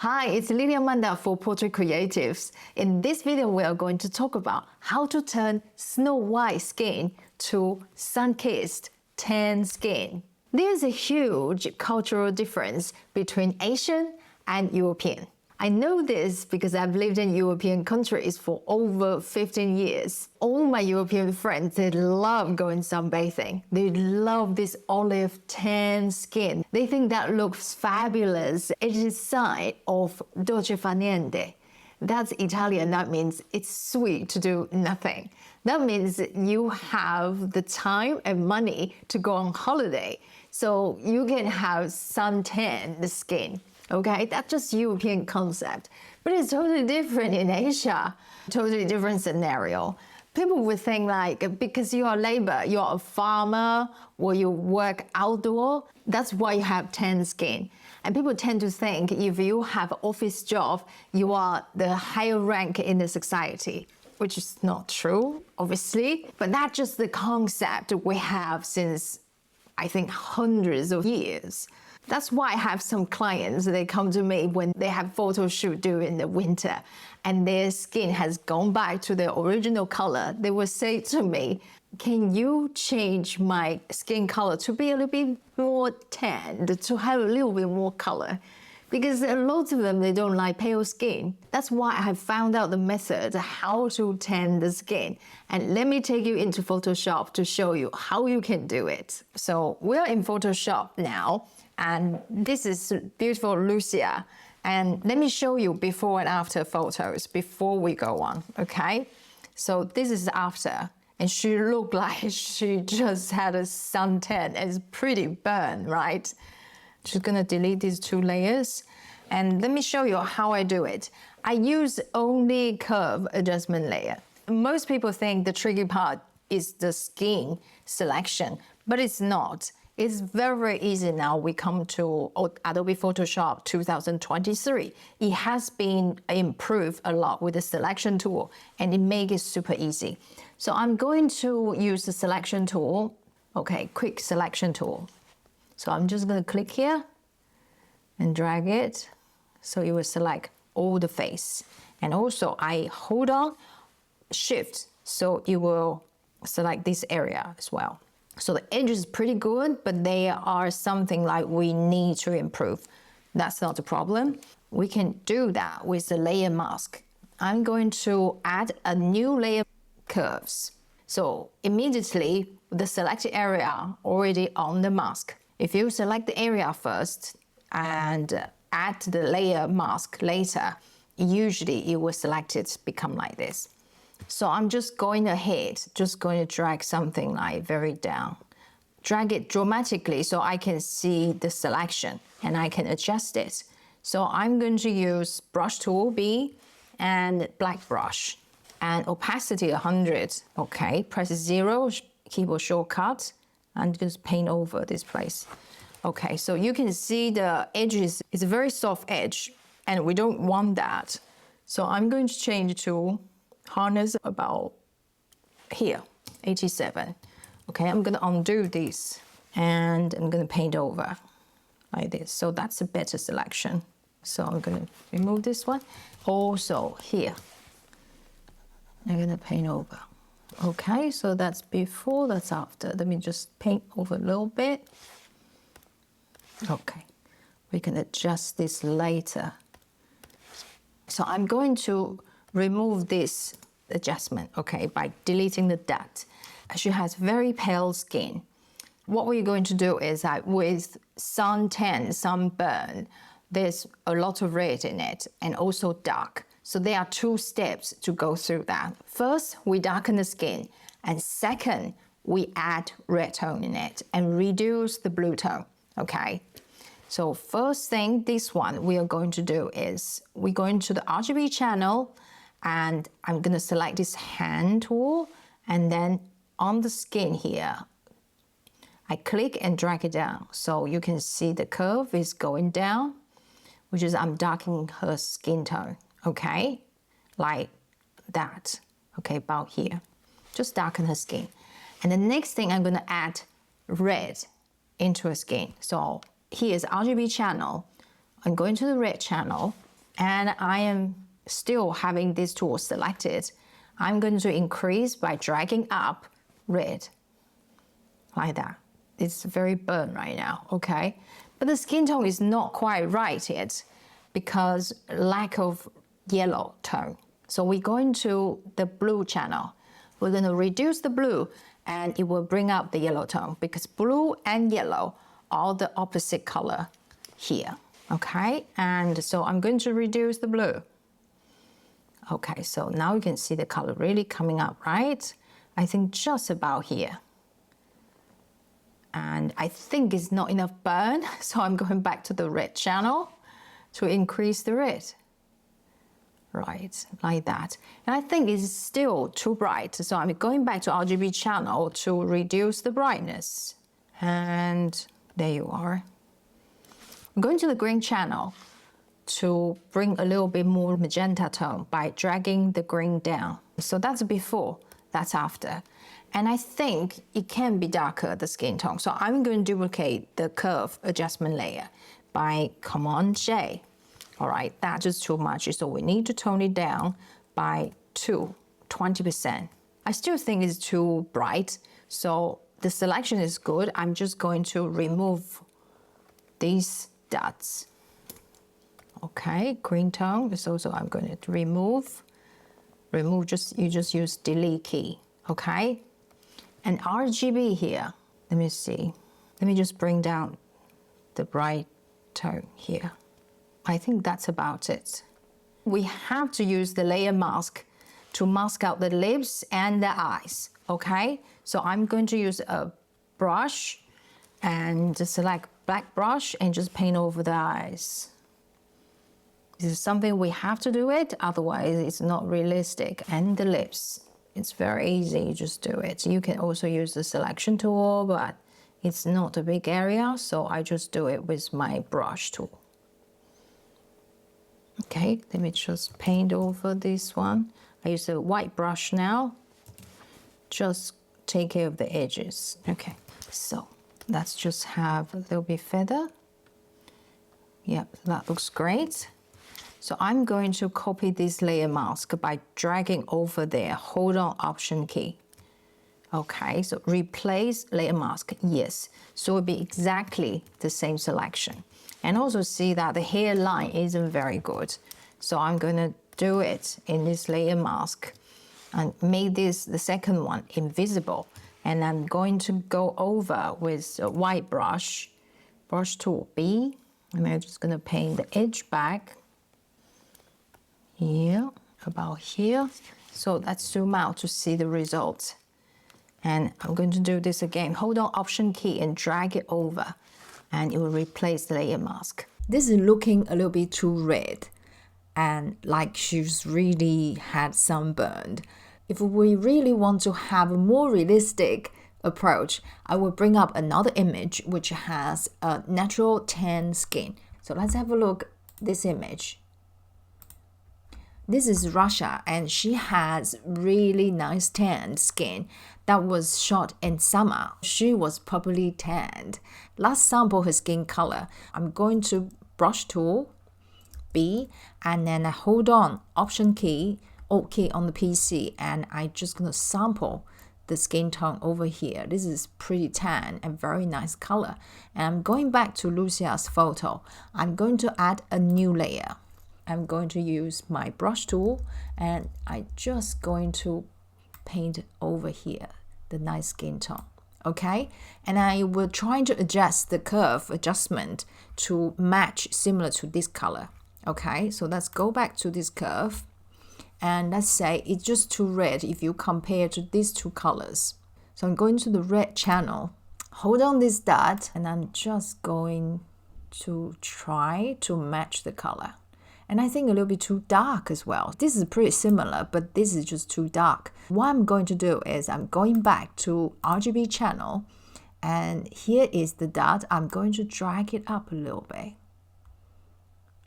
Hi, it's Lydia Manda for Portrait Creatives. In this video, we are going to talk about how to turn snow white skin to sun-kissed tan skin. There's a huge cultural difference between Asian and European. I know this because I've lived in European countries for over 15 years. All my European friends, they love going sunbathing. They love this olive tan skin. They think that looks fabulous. It is a sign of dolce far niente. That's Italian. That means it's sweet to do nothing. That means you have the time and money to go on holiday. So you can have suntan skin. Okay, that's just European concept, but it's totally different in Asia. Totally different scenario. People would think like, because you are labor, you're a farmer, or you work outdoor, that's why you have tan skin. And people tend to think if you have an office job, you are the higher rank in the society, which is not true, obviously. But that's just the concept we have since, I think, hundreds of years. That's why I have some clients, they come to me when they have photo shoot during the winter and their skin has gone back to their original color. They will say to me, can you change my skin color to be a little bit more tanned, to have a little bit more color? Because a lot of them, they don't like pale skin. That's why I have found out the method how to tan the skin. And let me take you into Photoshop to show you how you can do it. So we're in Photoshop now. And this is beautiful Lucia. And let me show you before and after photos before we go on, okay? So this is after, and she looked like she just had a suntan. It's pretty burn, right? Just gonna delete these two layers. And let me show you how I do it. I use only curve adjustment layer. Most people think the tricky part is the skin selection, but it's not. It's very, very easy now. We come to Adobe Photoshop 2023. It has been improved a lot with the selection tool and it makes it super easy. So I'm going to use the selection tool. Okay, quick selection tool. So I'm just going to click here and drag it. So it will select all the face. And also I hold on, shift, so it will select this area as well. So the edge is pretty good, but they are something like we need to improve. That's not a problem. We can do that with the layer mask. I'm going to add a new layer curves. So immediately the selected area already on the mask. If you select the area first and add the layer mask later, usually it will select it become like this. So I'm just going ahead, just going to drag something like very down. Drag it dramatically so I can see the selection and I can adjust it. So I'm going to use brush tool B and black brush and opacity 100. Okay, press 0, keyboard shortcut, and just paint over this place. Okay, so you can see the edges, it's a very soft edge and we don't want that. So I'm going to change to hardness about here, 87. Okay, I'm gonna undo this and I'm gonna paint over like this. So that's a better selection. So I'm gonna remove this one. Also here, I'm gonna paint over. Okay, so that's before, that's after. Let me just paint over a little bit. Okay, we can adjust this later. So I'm going to remove this adjustment, okay, by deleting the dot. She has very pale skin. What we're going to do is that with suntan, sunburn, there's a lot of red in it and also dark. So there are two steps to go through that. First, we darken the skin, and second, we add red tone in it and reduce the blue tone, okay? So first thing, this one we are going to do is we're going to the RGB channel and I'm gonna select this hand tool and then on the skin here, I click and drag it down. So you can see the curve is going down, which is I'm darkening her skin tone, okay? Like that, okay, about here. Just darken her skin. And the next thing I'm gonna add red into her skin. So here's RGB channel. I'm going to the red channel and I am still having this tool selected, I'm going to increase by dragging up red, like that. It's very burnt right now, okay? But the skin tone is not quite right yet because lack of yellow tone. So we're going to the blue channel. We're going to reduce the blue and it will bring up the yellow tone because blue and yellow are the opposite color here, okay? And so I'm going to reduce the blue. Okay, so now you can see the color really coming up, right? I think just about here. And I think it's not enough burn, so I'm going back to the red channel to increase the red. Right, like that. And I think it's still too bright, so I'm going back to RGB channel to reduce the brightness. And there you are. I'm going to the green channel to bring a little bit more magenta tone by dragging the green down. So that's before, that's after. And I think it can be darker, the skin tone. So I'm going to duplicate the curve adjustment layer by Command J. All right, that's just too much. So we need to tone it down by 20%. I still think it's too bright. So the selection is good. I'm just going to remove these dots. Okay, green tone. So I'm going to remove, you just use delete key, okay? And RGB here, let me see. Let me just bring down the bright tone here. I think that's about it. We have to use the layer mask to mask out the lips and the eyes, okay? So I'm going to use a brush and just select black brush and just paint over the eyes. This is something we have to do it, otherwise it's not realistic. And the lips, it's very easy, you just do it. You can also use the selection tool, but it's not a big area, so I just do it with my brush tool. Okay, let me just paint over this one. I use a white brush now. Just take care of the edges. Okay, so let's just have a little bit feather. Yep, that looks great. So I'm going to copy this layer mask by dragging over there. Hold on Option key. Okay, so replace layer mask, yes. So it'll be exactly the same selection. And also see that the hairline isn't very good. So I'm gonna do it in this layer mask and make this, the second one, invisible. And I'm going to go over with a white brush, brush tool B. And I'm just gonna paint the edge back. Here, about here. So let's zoom out to see the results. And I'm going to do this again. Hold on Option key and drag it over and it will replace the layer mask. This is looking a little bit too red and like she's really had sunburned. If we really want to have a more realistic approach, I will bring up another image which has a natural tan skin. So let's have a look at this image. This is Rasha and she has really nice tan skin that was shot in summer. She was properly tanned. Let's sample her skin color. I'm going to brush tool B and then I hold on Option key, Alt key on the PC and I just gonna sample the skin tone over here. This is pretty tan and very nice color. And I'm going back to Lucia's photo. I'm going to add a new layer. I'm going to use my brush tool and I just going to paint over here the nice skin tone, okay? And I will try to adjust the curve adjustment to match similar to this color, okay? So let's go back to this curve and let's say it's just too red if you compare to these two colors. So I'm going to the red channel, hold on this dot and I'm just going to try to match the color. And I think a little bit too dark as well. This is pretty similar, but this is just too dark. What I'm going to do is I'm going back to RGB channel and here is the dot. I'm going to drag it up a little bit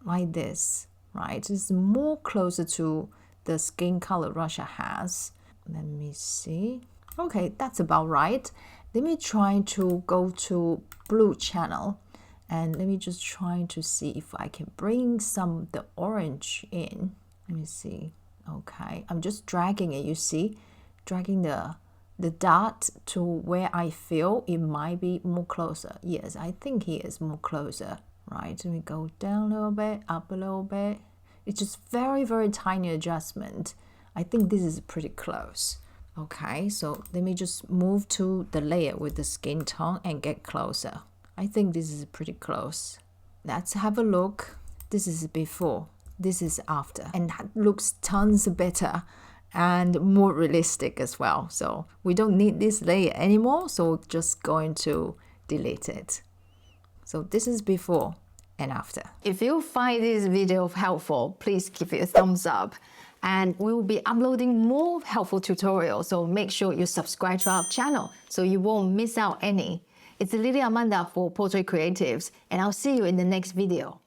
like this, right? It's more closer to the skin color Rasha has. Let me see. Okay, that's about right. Let me try to go to blue channel And let me just try to see if I can bring some the orange in. Let me see. Okay, I'm just dragging it, you see, dragging the dot to where I feel it might be more closer. Yes, I think he is more closer, right? Let me go down a little bit, up a little bit. It's just very, very tiny adjustment. I think this is pretty close. Okay, so let me just move to the layer with the skin tone and get closer. I think this is pretty close. Let's have a look. This is before, this is after, and that looks tons better and more realistic as well. So we don't need this layer anymore, so we're just going to delete it. So this is before and after. If you find this video helpful, please give it a thumbs up. And we will be uploading more helpful tutorials, so make sure you subscribe to our channel so you won't miss out any. It's Lily Amanda for Portrait Creatives, and I'll see you in the next video.